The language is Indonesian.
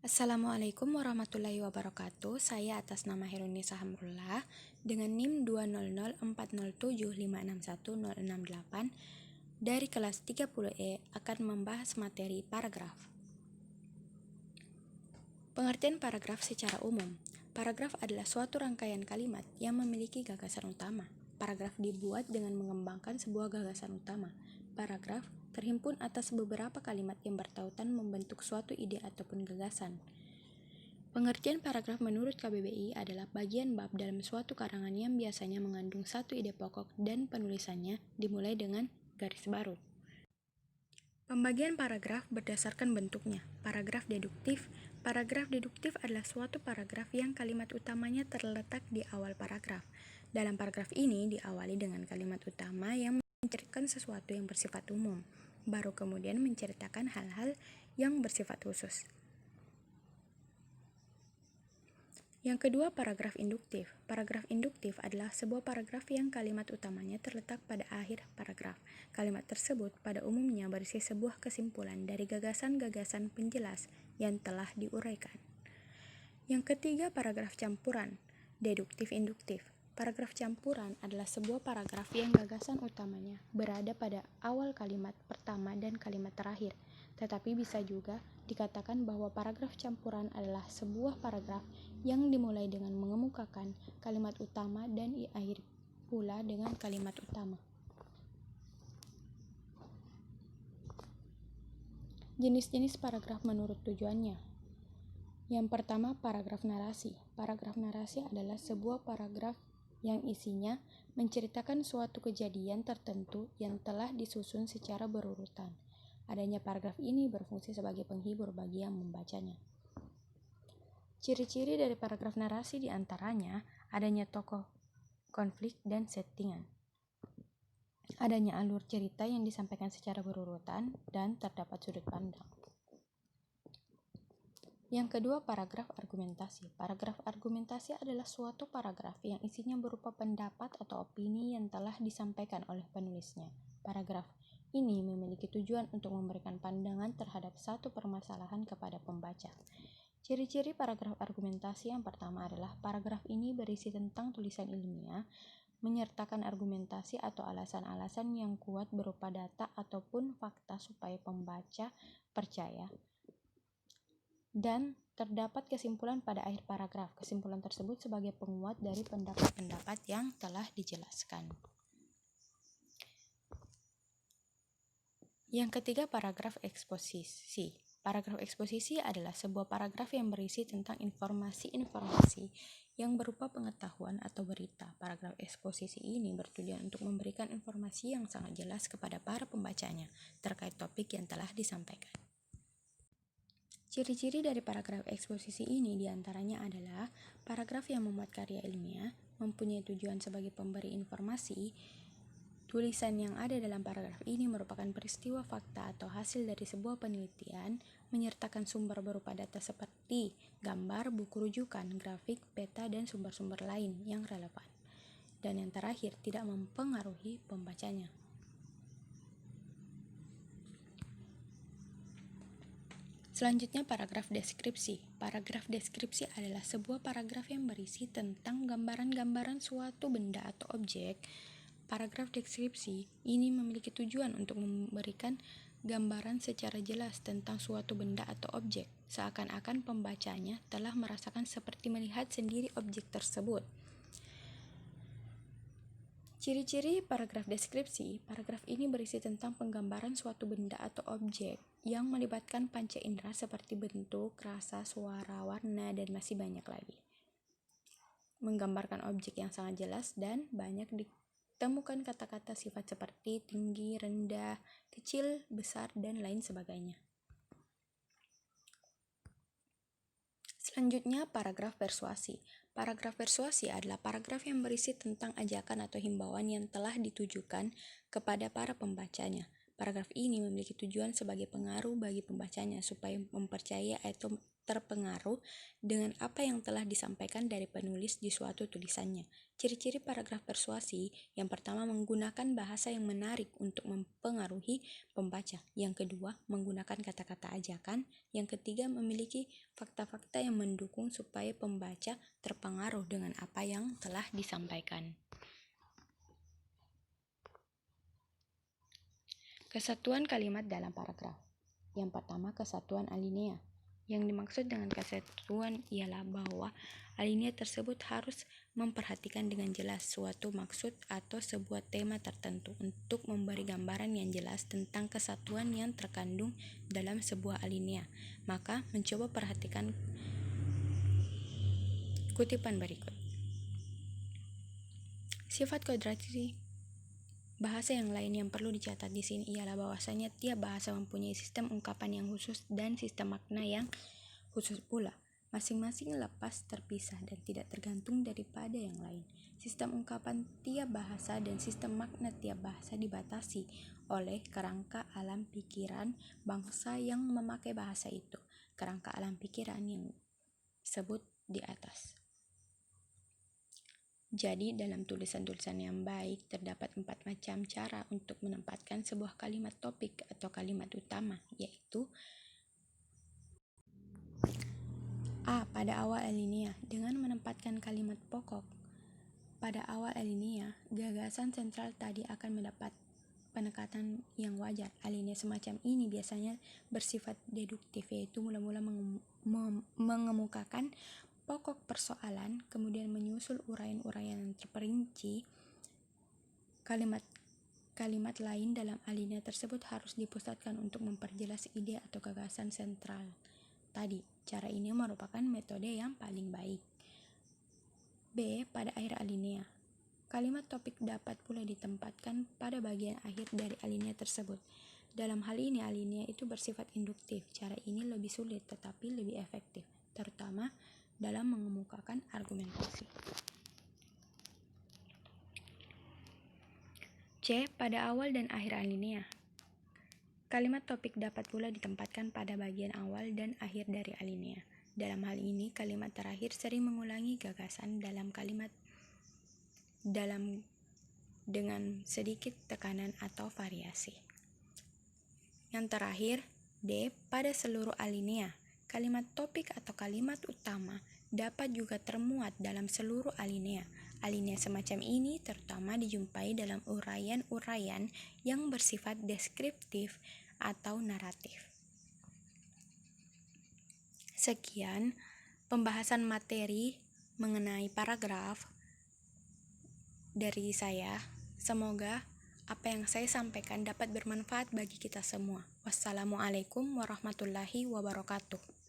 Assalamualaikum warahmatullahi wabarakatuh. Saya atas nama Herunisa Hamrullah dengan NIM 2004075610068 dari kelas 30E akan membahas materi paragraf. Pengertian paragraf secara umum. Paragraf adalah suatu rangkaian kalimat yang memiliki gagasan utama. Paragraf dibuat dengan mengembangkan sebuah gagasan utama. Paragraf terhimpun atas beberapa kalimat yang bertautan membentuk suatu ide ataupun gagasan. Pengertian paragraf menurut KBBI adalah bagian bab dalam suatu karangan yang biasanya mengandung satu ide pokok dan penulisannya dimulai dengan garis baru. Pembagian paragraf berdasarkan bentuknya. Paragraf deduktif. Paragraf deduktif adalah suatu paragraf yang kalimat utamanya terletak di awal paragraf. Dalam paragraf ini diawali dengan kalimat utama yang menceritakan sesuatu yang bersifat umum, baru kemudian menceritakan hal-hal yang bersifat khusus. Yang kedua, paragraf induktif. Paragraf induktif adalah sebuah paragraf yang kalimat utamanya terletak pada akhir paragraf. Kalimat tersebut pada umumnya berisi sebuah kesimpulan dari gagasan-gagasan penjelas yang telah diuraikan. Yang ketiga, paragraf campuran. Deduktif induktif. Paragraf campuran adalah sebuah paragraf yang gagasan utamanya berada pada awal kalimat pertama dan kalimat terakhir. Tetapi bisa juga dikatakan bahwa paragraf campuran adalah sebuah paragraf yang dimulai dengan mengemukakan kalimat utama dan diakhiri pula dengan kalimat utama. Jenis-jenis paragraf menurut tujuannya. Yang pertama, paragraf narasi. Paragraf narasi adalah sebuah paragraf yang isinya menceritakan suatu kejadian tertentu yang telah disusun secara berurutan. Adanya paragraf ini berfungsi sebagai penghibur bagi yang membacanya. Ciri-ciri dari paragraf narasi diantaranya adanya tokoh, konflik, dan settingan. Adanya alur cerita yang disampaikan secara berurutan dan terdapat sudut pandang. Yang kedua, paragraf argumentasi. Paragraf argumentasi adalah suatu paragraf yang isinya berupa pendapat atau opini yang telah disampaikan oleh penulisnya. Paragraf ini memiliki tujuan untuk memberikan pandangan terhadap satu permasalahan kepada pembaca. Ciri-ciri paragraf argumentasi yang pertama adalah paragraf ini berisi tentang tulisan ilmiah, menyertakan argumentasi atau alasan-alasan yang kuat berupa data ataupun fakta supaya pembaca percaya. Dan terdapat kesimpulan pada akhir paragraf. Kesimpulan tersebut sebagai penguat dari pendapat-pendapat yang telah dijelaskan. Yang ketiga, paragraf eksposisi. Paragraf eksposisi adalah sebuah paragraf yang berisi tentang informasi-informasi yang berupa pengetahuan atau berita. Paragraf eksposisi ini bertujuan untuk memberikan informasi yang sangat jelas kepada para pembacanya terkait topik yang telah disampaikan. Ciri-ciri dari paragraf eksposisi ini diantaranya adalah paragraf yang memuat karya ilmiah, mempunyai tujuan sebagai pemberi informasi. Tulisan yang ada dalam paragraf ini merupakan peristiwa fakta atau hasil dari sebuah penelitian, menyertakan sumber berupa data seperti gambar, buku rujukan, grafik, peta, dan sumber-sumber lain yang relevan. Dan yang terakhir, tidak mempengaruhi pembacanya. Selanjutnya, paragraf deskripsi. Paragraf deskripsi adalah sebuah paragraf yang berisi tentang gambaran-gambaran suatu benda atau objek. Paragraf deskripsi ini memiliki tujuan untuk memberikan gambaran secara jelas tentang suatu benda atau objek, seakan-akan pembacanya telah merasakan seperti melihat sendiri objek tersebut. Ciri-ciri paragraf deskripsi. Paragraf ini berisi tentang penggambaran suatu benda atau objek yang melibatkan panca indera seperti bentuk, rasa, suara, warna, dan masih banyak lagi. Menggambarkan objek yang sangat jelas dan banyak ditemukan kata-kata sifat seperti tinggi, rendah, kecil, besar, dan lain sebagainya. Selanjutnya, paragraf persuasi. Paragraf persuasi adalah paragraf yang berisi tentang ajakan atau himbauan yang telah ditujukan kepada para pembacanya. Paragraf ini memiliki tujuan sebagai pengaruh bagi pembacanya supaya mempercayai atau terpengaruh dengan apa yang telah disampaikan dari penulis di suatu tulisannya. Ciri-ciri paragraf persuasi: yang pertama, menggunakan bahasa yang menarik untuk mempengaruhi pembaca. Yang kedua, menggunakan kata-kata ajakan. Yang ketiga, memiliki fakta-fakta yang mendukung supaya pembaca terpengaruh dengan apa yang telah disampaikan. Kesatuan kalimat dalam paragraf. Yang pertama, kesatuan alinea. Yang dimaksud dengan kesatuan ialah bahwa alinea tersebut harus memperhatikan dengan jelas suatu maksud atau sebuah tema tertentu untuk memberi gambaran yang jelas tentang kesatuan yang terkandung dalam sebuah alinea. Maka, mencoba perhatikan kutipan berikut. Sifat kodrati bahasa yang lain yang perlu dicatat di sini ialah bahwasanya tiap bahasa mempunyai sistem ungkapan yang khusus dan sistem makna yang khusus pula. Masing-masing lepas, terpisah, dan tidak tergantung daripada yang lain. Sistem ungkapan tiap bahasa dan sistem makna tiap bahasa dibatasi oleh kerangka alam pikiran bangsa yang memakai bahasa itu. Kerangka alam pikiran yang disebut di atas. Jadi, dalam tulisan-tulisan yang baik, terdapat 4 macam cara untuk menempatkan sebuah kalimat topik atau kalimat utama, yaitu: A. Pada awal alinea, dengan menempatkan kalimat pokok pada awal alinea, gagasan sentral tadi akan mendapat penekatan yang wajar. Alinea semacam ini biasanya bersifat deduktif, yaitu mula-mula mengemukakan pokok persoalan, kemudian menyusul uraian-uraian yang terperinci. Kalimat lain dalam alinea tersebut harus dipusatkan untuk memperjelas ide atau gagasan sentral tadi. Cara ini merupakan metode yang paling baik. B. Pada akhir alinea, kalimat topik dapat pula ditempatkan pada bagian akhir dari alinea tersebut. Dalam hal ini, alinea itu bersifat induktif. Cara ini lebih sulit tetapi lebih efektif, terutama dalam mengemukakan argumentasi. C. Pada awal dan akhir alinea, kalimat topik dapat pula ditempatkan pada bagian awal dan akhir dari alinea. Dalam hal ini, kalimat terakhir sering mengulangi gagasan dalam kalimat dengan sedikit tekanan atau variasi. Yang terakhir, D. Pada seluruh alinea, kalimat topik atau kalimat utama dapat juga termuat dalam seluruh alinea. Alinea semacam ini terutama dijumpai dalam uraian-uraian yang bersifat deskriptif atau naratif. Sekian pembahasan materi mengenai paragraf dari saya. Semoga apa yang saya sampaikan dapat bermanfaat bagi kita semua. Wassalamualaikum warahmatullahi wabarakatuh.